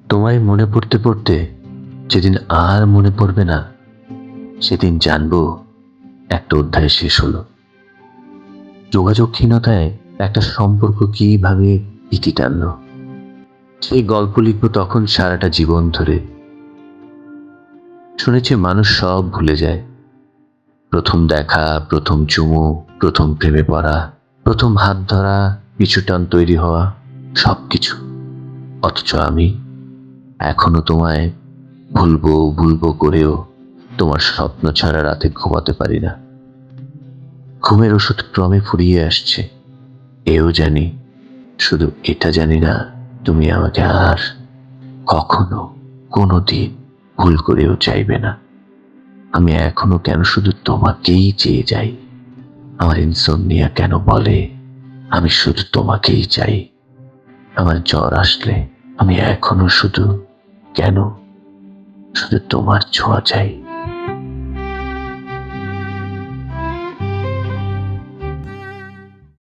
তোমায় মনে পড়তে পড়তে যেদিন আর মনে পড়বে না, সেদিন জানবো একটা অধ্যায় শেষ হলো। যোগাযোগহীনতায় একটা সম্পর্ক কিভাবে ইতি টানলো, সেই গল্প লিখবো তখন সারাটা জীবন ধরে। শুনেছি মানুষ সব ভুলে যায়, প্রথম দেখা, প্রথম চুমু, প্রথম প্রেমে পড়া, প্রথম হাত ধরা, পিছু টান তৈরি হওয়া, সবকিছু। অথচ আমি এখনো তোমায় ভুলবো ভুলবো করেও তোমার স্বপ্ন ছাড়া রাতে ঘুমাতে পারি না। ঘুমের ওষুধ ক্রমে ফুরিয়ে আসছে, এও জানি। শুধু এটা জানি না, তুমি আমাকে আর কখনো কোনো দিন ভুল করেও চাইবে না। আমি এখনো কেন শুধু তোমাকেই চেয়ে যাই, আমার ইনসোমনিয়া কেন বলে আমি শুধু তোমাকেই চাই। আমার জ্বর আসলে আমি এখনো শুধু কেন শুধু তোমার ছোঁয়া চাই।